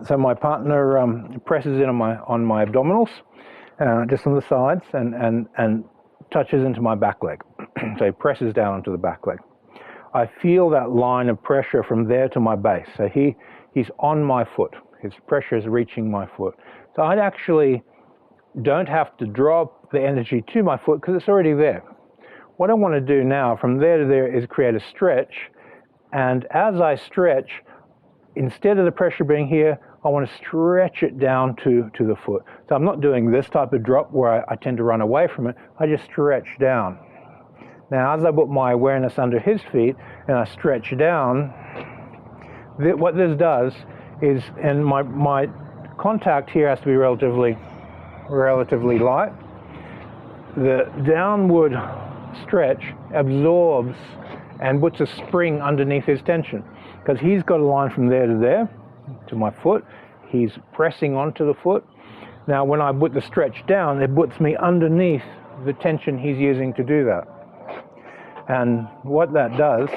So my partner presses in on my abdominals, just on the sides, and touches into my back leg. So he presses down onto the back leg. I feel that line of pressure from there to my base. So he's on my foot. His pressure is reaching my foot. So I actually don't have to drop the energy to my foot because it's already there. What I want to do now from there to there is create a stretch, and as I stretch, instead of the pressure being here, I want to stretch it down to the foot. So I'm not doing this type of drop where I tend to run away from it. I just stretch down. Now as I put my awareness under his feet and I stretch down, what this does is, and my contact here has to be relatively light, the downward stretch absorbs and puts a spring underneath his tension, because he's got a line from there to there to my foot. He's pressing onto the foot. Now when I put the stretch down, it puts me underneath the tension he's using to do that. And what that does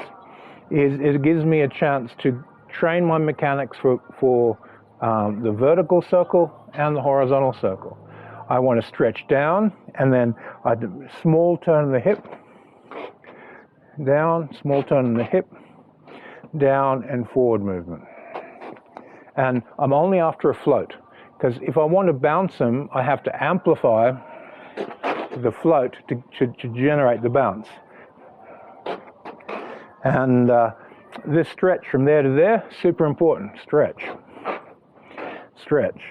is it gives me a chance to train my mechanics for the vertical circle and the horizontal circle. I want to stretch down, and then I do a small turn in the hip, down, small turn in the hip, down and forward movement. And I'm only after a float, because if I want to bounce him, I have to amplify the float to generate the bounce. And this stretch from there to there, super important. Stretch. Stretch.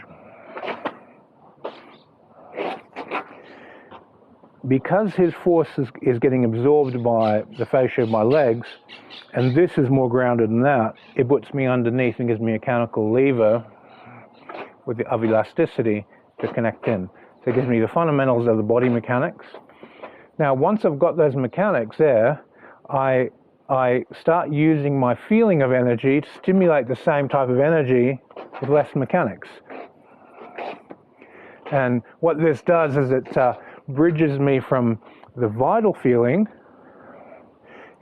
Because his force is getting absorbed by the fascia of my legs, and this is more grounded than that, it puts me underneath and gives me a mechanical lever of elasticity to connect in. So it gives me the fundamentals of the body mechanics. Now once I've got those mechanics there, I start using my feeling of energy to stimulate the same type of energy with less mechanics. And what this does is it bridges me from the vital feeling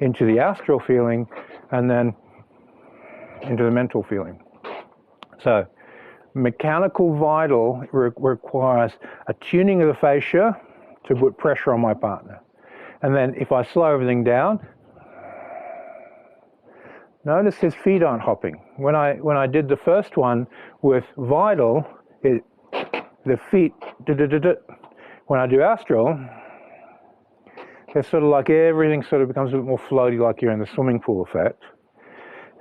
into the astral feeling, and then into the mental feeling. So mechanical vital requires a tuning of the fascia to put pressure on my partner. And then if I slow everything down, notice his feet aren't hopping. When I did the first one with vital, the feet, when I do astral, it's sort of like everything sort of becomes a bit more floaty, like you're in the swimming pool effect.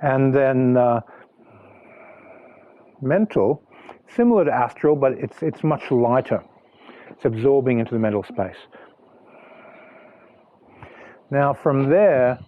And then mental, similar to astral, but it's much lighter. It's absorbing into the mental space. Now from there,